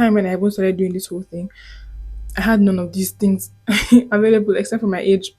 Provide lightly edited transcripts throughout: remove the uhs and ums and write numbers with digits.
Time when I even started doing this whole thing, I had none of these things available except for my age.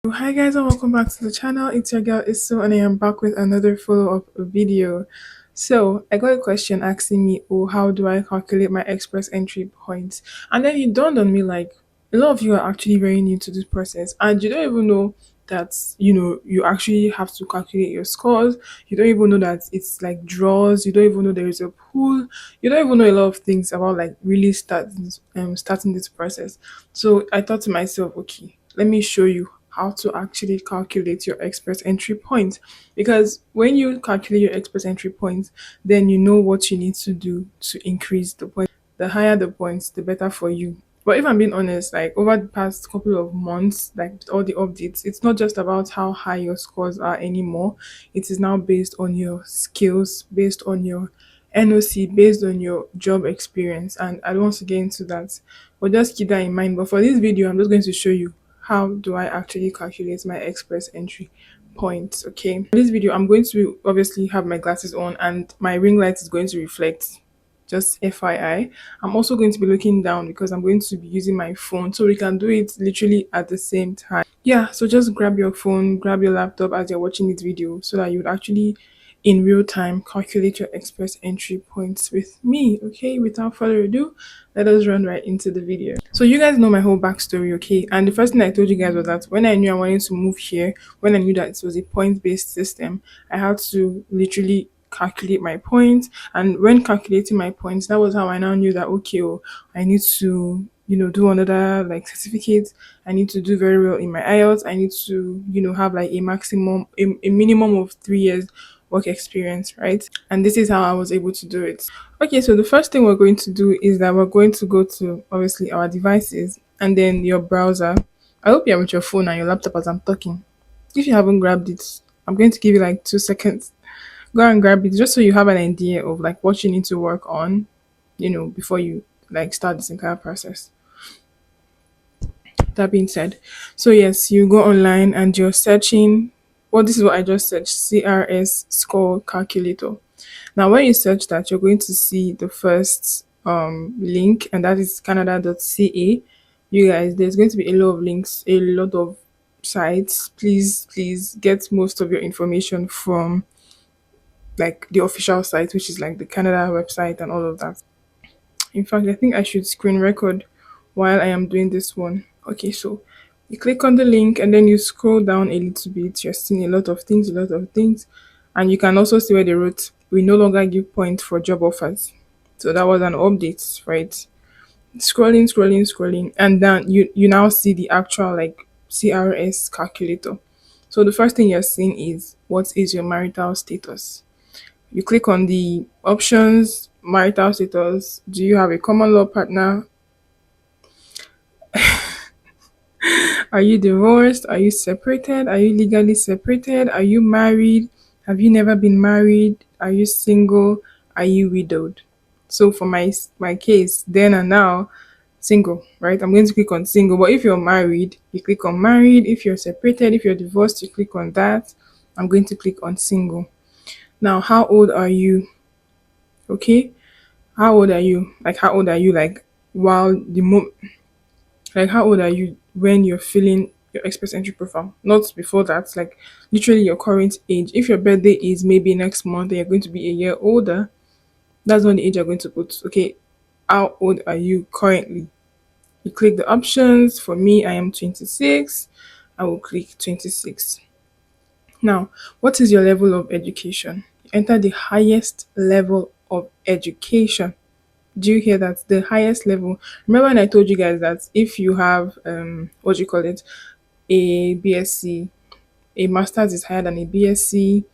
Hi guys and welcome back to the channel. It's your girl Isso and I am back with another follow-up video. So I got a question asking me, oh, how do I calculate my express entry points? And then it dawned on me like a lot of you are actually very new to this process and you don't even know that you actually have to calculate your scores. You don't even know that it's like draws. You don't even know there is a pool. You don't even know a lot of things about like really starting this process. So I thought to myself, okay, let me show you how to actually calculate your express entry point, because when you calculate your express entry points, then you know what you need to do to increase the point. The higher the points, the better for you. But if I'm being honest, like over the past couple of months, like with all the updates, it's not just about how high your scores are anymore. It is now based on your skills, based on your NOC, based on your job experience. And I don't want to get into that, but just keep that in mind. But for this video, I'm just going to show you how do I actually calculate my express entry points. Okay, for this video I'm going to obviously have my glasses on and my ring light is going to reflect, just FYI. I'm also going to be looking down because I'm going to be using my phone, so we can do it literally at the same time. Yeah, so just grab your phone, grab your laptop as you're watching this video so that you would actually in real time calculate your express entry points with me. Okay, without further ado, let us run right into the video. So you guys know my whole backstory, okay? And the first thing I told you guys was that when I knew I wanted to move here, when I knew that it was a point-based system, I had to literally calculate my points. And when calculating my points, that was how I now knew that okay, oh, I need to do another like certificate. I need to do very well in my IELTS. I need to have like a minimum of 3 years work experience, right? And this is how I was able to do it. Okay, so the first thing we're going to do is that we're going to go to obviously our devices and then your browser. I hope you're with your phone and your laptop as I'm talking. If you haven't grabbed it, I'm going to give you like 2 seconds. Go and grab it just so you have an idea of like what you need to work on, before you like start this entire process. That being said, so yes, you go online and you're searching. Well, this is what I just searched: CRS score calculator. Now, when you search that, you're going to see the first link, and that is canada.ca. You guys, there's going to be a lot of links, a lot of sites. Please get most of your information from like the official site, which is like the Canada website and all of that. In fact, I think I should screen record while I am doing this one. Okay, so you click on the link and then you scroll down a little bit. You're seeing a lot of things. And you can also see where they wrote, we no longer give points for job offers. So that was an update, right? Scrolling. And then you now see the actual like CRS calculator. So the first thing you're seeing is what is your marital status? You click on the options, marital status. Do you have a common law partner? Are you divorced? Are you separated? Are you legally separated? Are you married? Have you never been married? Are you single? Are you widowed? So for my case, then and now, single, right? I'm going to click on single. But if you're married, you click on married. If you're separated, if you're divorced, you click on that. I'm going to click on single. Now, how old are you? Okay, how old are you? Like, how old are you? Like, while the like, how old are you when you're filling your express entry profile? Not before that, like, literally your current age. If your birthday is maybe next month and you're going to be a year older, that's not the age you're going to put. Okay, how old are you currently? You click the options. For me, I am 26. I will click 26. Now, what is your level of education? Enter the highest level of education. Do you hear that? The highest level. Remember when I told you guys that if you have what do you call it, a BSc, a master's is higher than a BSc,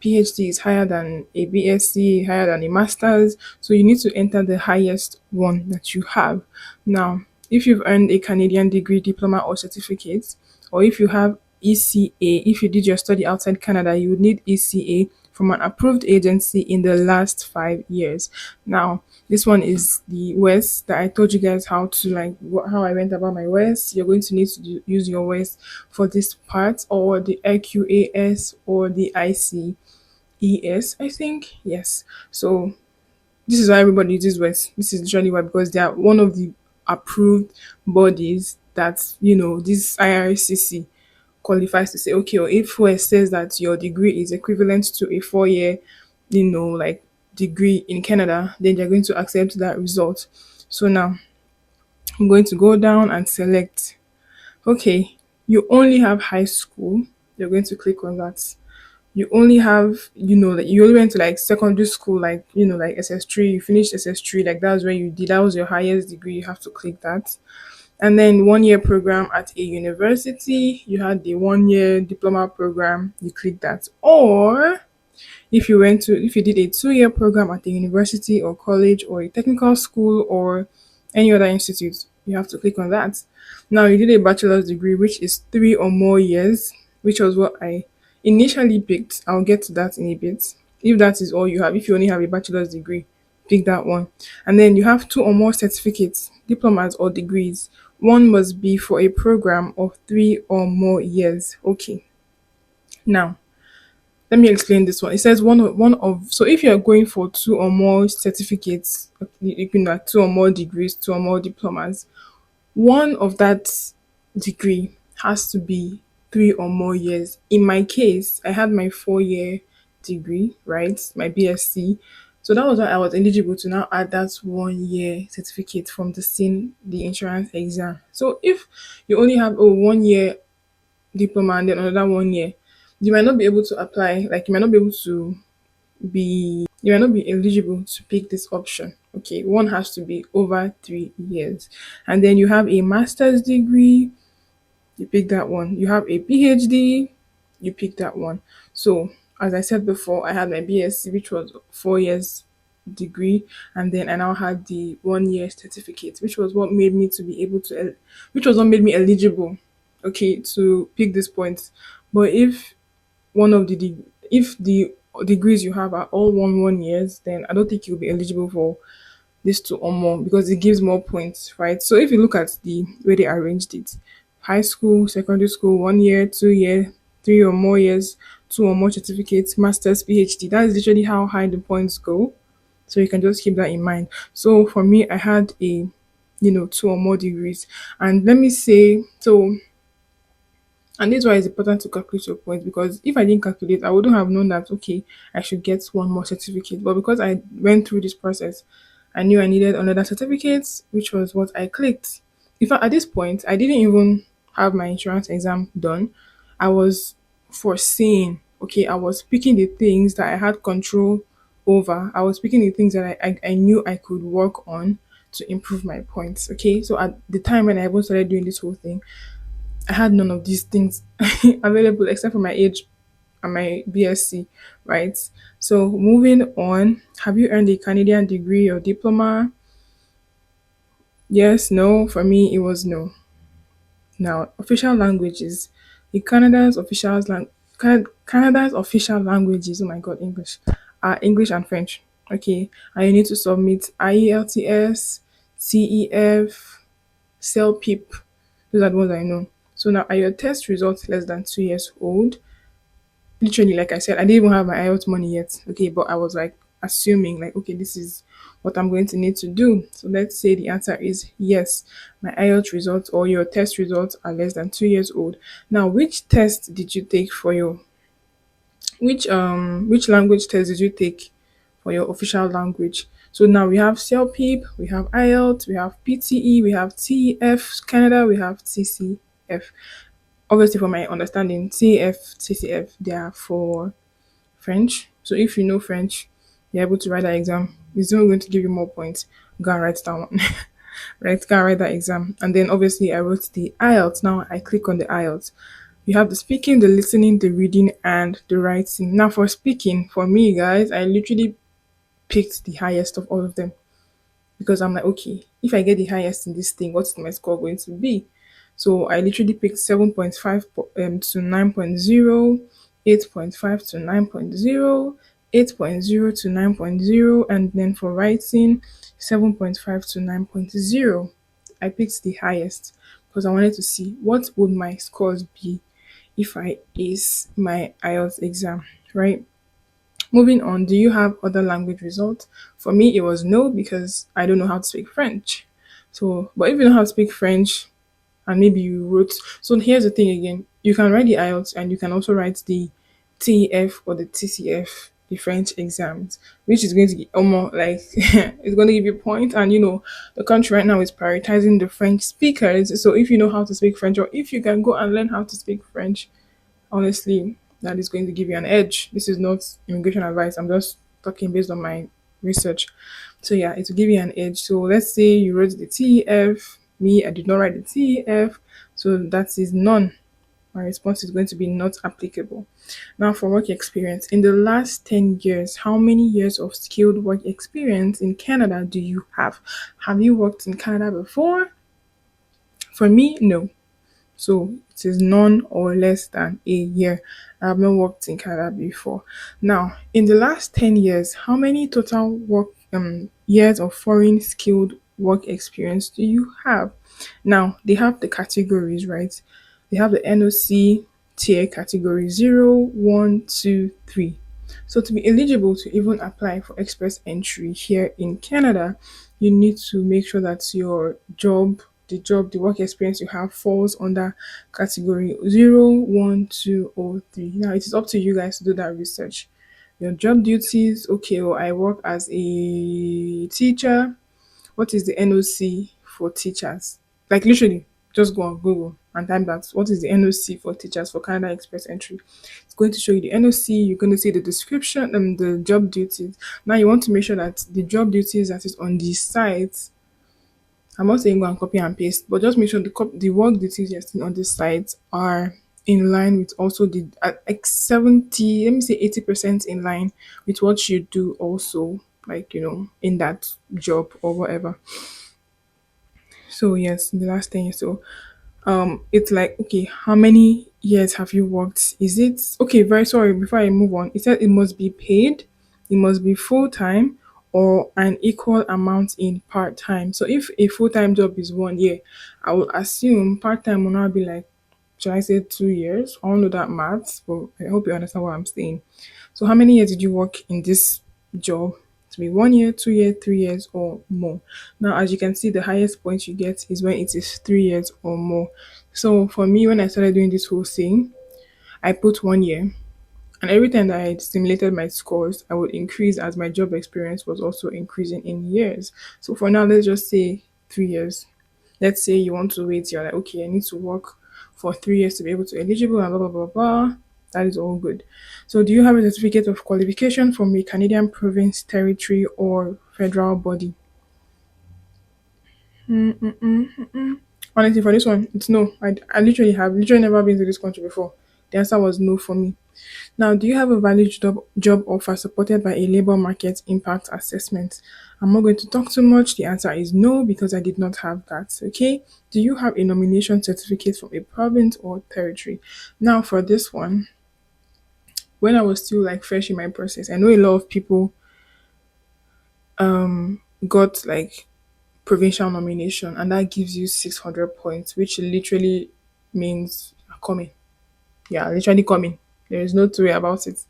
PhD is higher than a BSc, higher than a master's. So you need to enter the highest one that you have. Now, if you've earned a Canadian degree, diploma, or certificate, or if you have ECA, if you did your study outside Canada, you would need ECA from an approved agency in the last 5 years. Now, this one is the West that I told you guys how to like how I went about my West. You're going to need to use your West for this part, or the IQAS or the IC. CRES, I think. Yes. So this is why everybody uses West. This is literally why, because they are one of the approved bodies that, this IRCC qualifies to say, okay, or if West says that your degree is equivalent to a 4 year, like degree in Canada, then they're going to accept that result. So now I'm going to go down and select, okay, you only have high school. You're going to click on that. You only have, like you only went to like secondary school, like, like SS3, you finished SS3, like that's where you did, that was your highest degree, you have to click that. And then 1 year program at a university, you had the 1 year diploma program, you click that. Or if you did a 2 year program at a university or college or a technical school or any other institute, you have to click on that. Now you did a bachelor's degree, which is 3 or more years, which was what I initially picked. I'll get to that in a bit. If that is all you have, if you only have a bachelor's degree, pick that one. And then you have 2 or more certificates, diplomas or degrees. One must be for a program of 3 or more years. Okay. Now let me explain this one. It says so if you're going for 2 or more certificates, you can like 2 or more degrees, 2 or more diplomas, one of that degree has to be 3 or more years. In my case, I had my 4 year degree, right? My BSc. So that was why I was eligible to now add that 1 year certificate from the insurance exam. So if you only have a 1 year diploma and then another 1 year, you might not be able to apply, like you might not be eligible to pick this option. Okay, one has to be over 3 years. And then you have a master's degree, you pick that one. You have a PhD, you pick that one. So, as I said before, I had my BSc, which was 4 years degree, and then I now had the 1 year certificate, which was what made me to be able to, which was what made me eligible, okay, to pick this point. But if the degrees you have are all 1 years, then I don't think you'll be eligible for this 2 or more because it gives more points, right? So if you look at the way they arranged it, high school, secondary school, 1 year, 2 year, 3 or more years, 2 or more certificates, masters, PhD. That's literally how high the points go. So you can just keep that in mind. So for me, I had 2 or more degrees. And let me say, so and this is why it's important to calculate your points, because if I didn't calculate, I wouldn't have known that okay, I should get one more certificate. But because I went through this process, I knew I needed another certificate, which was what I clicked. In fact, at this point, I didn't even have my insurance exam done. I was foreseeing, okay, I was picking the things that I had control over. I was picking the things that I knew I could work on to improve my points. Okay. So at the time when I even started doing this whole thing, I had none of these things available except for my age and my BSc, right? So moving on, have you earned a Canadian degree or diploma? Yes, no. For me, it was no. Now, official languages. The Canada's official languages. Oh my God, English are English and French. Okay, and you need to submit IELTS, CEF, CELPIP. Those are the ones I know. So now, are your test results less than 2 years old? Literally, like I said, I didn't even have my IELTS money yet. Okay, but I was like assuming, like, okay, this is what I'm going to need to do. So let's say the answer is yes, my IELTS results or your test results are less than 2 years old. Now, which test did you take for your which language test did you take for your official language? So now we have CELPIP, we have IELTS, we have PTE, we have TEF Canada, we have TCF. Obviously, from my understanding, TF, TCF, they are for French. So if you know French, you're able to write that exam. It's not going to give you more points. Go and write that one. Right? Go and write that exam. And then obviously I wrote the IELTS. Now I click on the IELTS. You have the speaking, the listening, the reading, and the writing. Now for speaking, for me guys, I literally picked the highest of all of them because I'm like, okay, if I get the highest in this thing, what's my score going to be? So I literally picked 7.5 to 9.0, 8.5 to 9.0, 8.0 to 9.0, and then for writing, 7.5 to 9.0. I picked the highest because I wanted to see what would my scores be if I ace my IELTS exam, right? Moving on, do you have other language results? For me, it was no because I don't know how to speak French. So, but if you know how to speak French and maybe you wrote, so here's the thing again: you can write the IELTS and you can also write the TEF or the TCF, the French exams, which is going to be almost like it's going to give you point. And the country right now is prioritizing the French speakers. So if you know how to speak French, or if you can go and learn how to speak French, honestly, that is going to give you an edge. This is not immigration advice. I'm just talking based on my research. So yeah, it will give you an edge. So let's say you wrote the TEF. Me, I did not write the TEF. So that is none. My response is going to be not applicable. Now, for work experience, in the last 10 years, how many years of skilled work experience in Canada do you have? Have you worked in Canada before? For me, no. So it is none or less than a year. I have not worked in Canada before. Now, in the last 10 years, how many total work years of foreign skilled work experience do you have? Now, they have the categories, right? They have the NOC tier category 0, 1, 2, 3. So to be eligible to even apply for express entry here in Canada, you need to make sure that the work experience you have falls under category 0, 1, 2, or 3. Now it is up to you guys to do that research. Your job duties, okay, or I work as a teacher. What is the NOC for teachers? Like literally, just go on Google and type that. What is the NOC for teachers for Canada Express entry? It's going to show you the NOC. You're going to see the description and the job duties. Now you want to make sure that the job duties that is on the site. I'm not saying go and copy and paste, but just make sure the work duties you're seeing on the site are in line with also the like 70, let me say 80% in line with what you do also, like in that job or whatever. So yes, in the last 10 years. So it's like, okay, how many years have you worked? Is it okay? Very sorry, before I move on, it said it must be paid, it must be full time, or an equal amount in part time. So if a full time job is 1 year, I will assume part time will not be like, should I say 2 years? I don't know that maths, but I hope you understand what I'm saying. So how many years did you work in this job? To be 1 year, 2 year, 3 years, or more. Now, as you can see, the highest point you get is when it is 3 years or more. So for me, when I started doing this whole thing, I put 1 year. And every time that I simulated my scores, I would increase as my job experience was also increasing in years. So for now, let's just say 3 years. Let's say you want to wait, you're like, okay, I need to work for 3 years to be able to eligible and blah blah blah blah. That is all good. So do you have a certificate of qualification from a Canadian province, territory, or federal body? Honestly, for this one, it's no. I literally never been to this country before. The answer was no for me. Now, do you have a valid job offer supported by a labor market impact assessment? I'm not going to talk too much. The answer is no because I did not have that. Okay. Do you have a nomination certificate from a province or territory? Now, for this one, when I was still like fresh in my process, I know a lot of people got like provincial nomination, and that gives you 600 points, which literally means coming. Yeah, literally coming. There is no two way about it.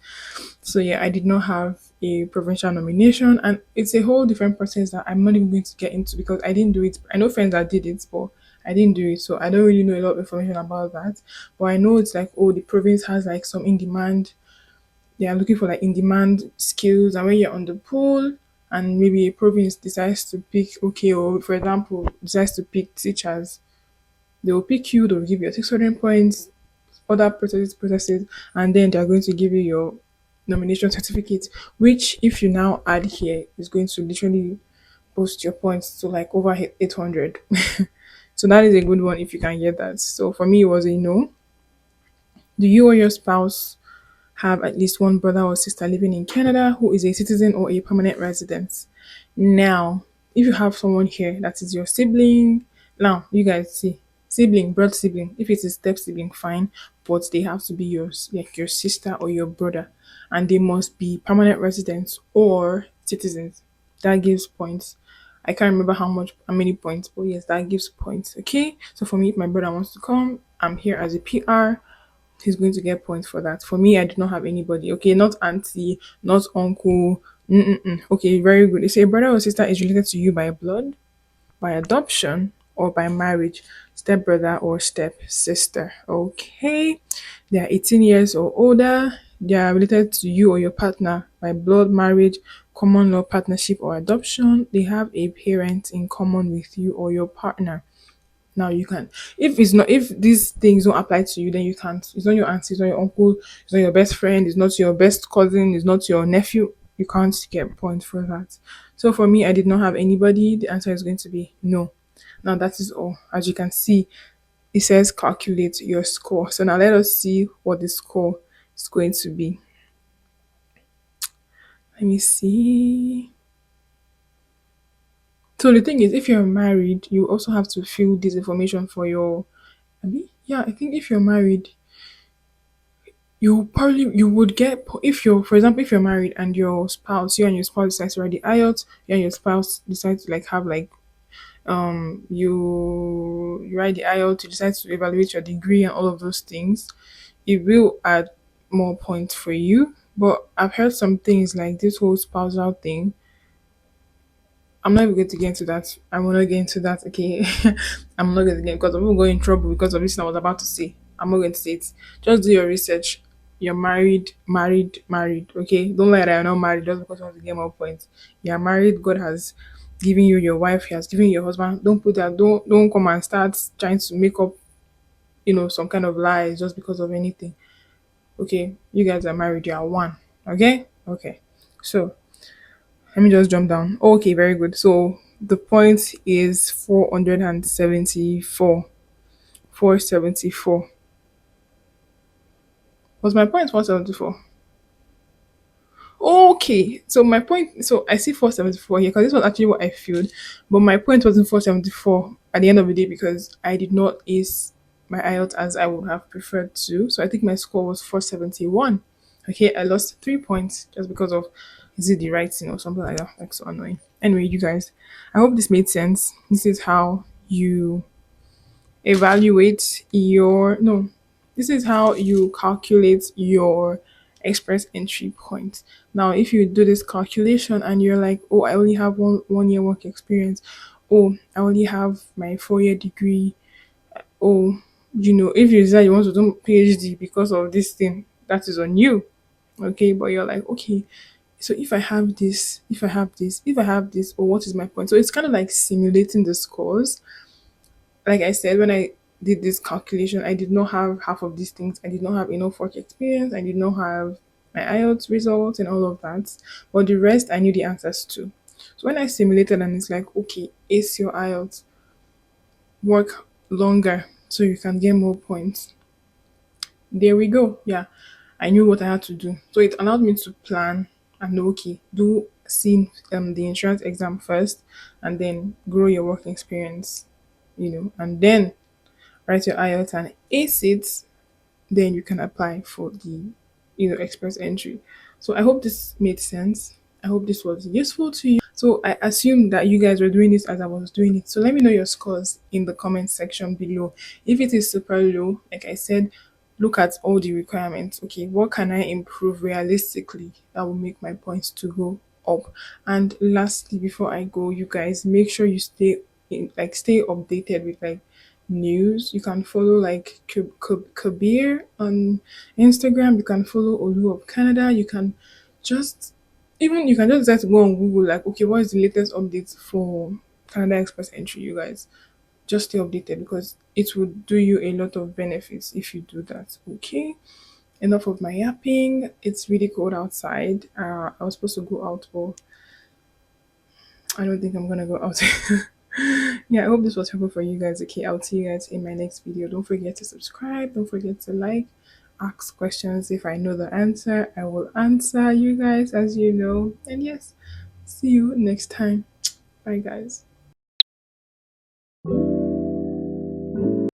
So yeah, I did not have a provincial nomination, and it's a whole different process that I'm not even going to get into because I didn't do it. I know friends that did it, but I didn't do it, so I don't really know a lot of information about that. But I know it's like, oh, the province has like some in demand. They are looking for like in demand skills, and when you're on the pool, and maybe a province decides to pick, okay, or for example, decides to pick teachers, they will pick you. They will give you 600 points, other processes, and then they're going to give you your nomination certificate, which if you now add here is going to literally boost your points to like over 800. So that is a good one if you can get that. So for me, it was a no. Do you or your spouse have at least one brother or sister living in Canada who is a citizen or a permanent resident? Now, if you have someone here that is your sibling, now you guys see sibling, blood sibling. If it is step sibling, fine, but they have to be like your sister or your brother, and they must be permanent residents or citizens. That gives points. I can't remember how many points, but yes, that gives points. Okay, so for me, if my brother wants to come, I'm here as a PR. he's going to get points for that. For me, I do not have anybody. Okay, not auntie, not uncle. Mm-mm-mm. Okay, very good. They say brother or sister is related to you by blood, by adoption, or by marriage, step brother or step sister. Okay, they are 18 years or older. They are related to you or your partner by blood, marriage, common law, partnership, or adoption. They have a parent in common with you or your partner. Now you can, if these things don't apply to you, then you can't. It's not your auntie, it's not your uncle, it's not your best friend, it's not your best cousin, it's not your nephew. You can't get points for that. So for me, I did not have anybody. The answer is going to be no. Now that is all. As you can see, it says calculate your score. So now let us see what the score is going to be. Let me see. So the thing is, if you're married, you also have to fill this information for your. Yeah, I think if you're married, you would get if you're, for example, if you're married and your spouse, you and your spouse decide to write the IELTS, you and your spouse decide to like have like you write the IELTS, you decide to evaluate your degree and all of those things, it will add more points for you. But I've heard some things like this whole spousal thing. I'm not even going to get into that. I will not get into that. Okay, I'm not going to get because I'm going to go in trouble because of this I was about to say. I'm not going to say it. Just do your research. You're married, married, married. Okay, don't lie that you're not married just because you want to get more points. You're married. God has given you your wife. He has given you your husband. Don't put that. Don't come and start trying to make up, some kind of lies just because of anything. Okay, you guys are married. You are one. Okay, okay. So let me just jump down. Okay, very good. So the point is 474. 474. Was my point 474? Okay, so my point, so I see 474 here because this was actually what I filled, but my point wasn't 474 at the end of the day because I did not ace my IELTS as I would have preferred to. So I think my score was 471. Okay, I lost 3 points just because of is it the writing or something like that. Like so annoying. Anyway, you guys, I hope this made sense. This is how you evaluate your no this is how you calculate your express entry point. Now if you do this calculation and you're like, oh, I only have one year work experience, oh, I only have my 4 year degree, oh, if you decide you want to do PhD because of this thing, that is on you. Okay, but you're like, okay, so if I have this, if I have this, if I have this, or what is my point? So it's kind of like simulating the scores. Like I said, when I did this calculation, I did not have half of these things. I did not have enough work experience. I did not have my IELTS results and all of that. But the rest, I knew the answers to. So when I simulated and it's like, okay, ace your IELTS, work longer so you can get more points. There we go. Yeah, I knew what I had to do. So it allowed me to plan and know, okay, do see the insurance exam first and then grow your work experience, and then write your IELTS and ace it, then you can apply for the express entry. So I hope this made sense. I hope this was useful to you. So I assume that you guys were doing this as I was doing it. So let me know your scores in the comment section below. If it is super low, like I said, look at all the requirements. Okay, what can I improve realistically that will make my points to go up? And lastly, before I go, you guys make sure you stay updated with like news. You can follow like Kabir on Instagram. You can follow Olu of Canada. Just you can just decide to go on Google like, okay, what is the latest update for Canada Express entry, you guys? Just stay updated because it will do you a lot of benefits if you do that. Okay. Enough of my yapping. It's really cold outside. I was supposed to go out, but I don't think I'm gonna go out. Yeah, I hope this was helpful for you guys. Okay, I'll see you guys in my next video. Don't forget to subscribe. Don't forget to like, ask questions. If I know the answer, I will answer you guys as you know. And yes, see you next time. Bye, guys.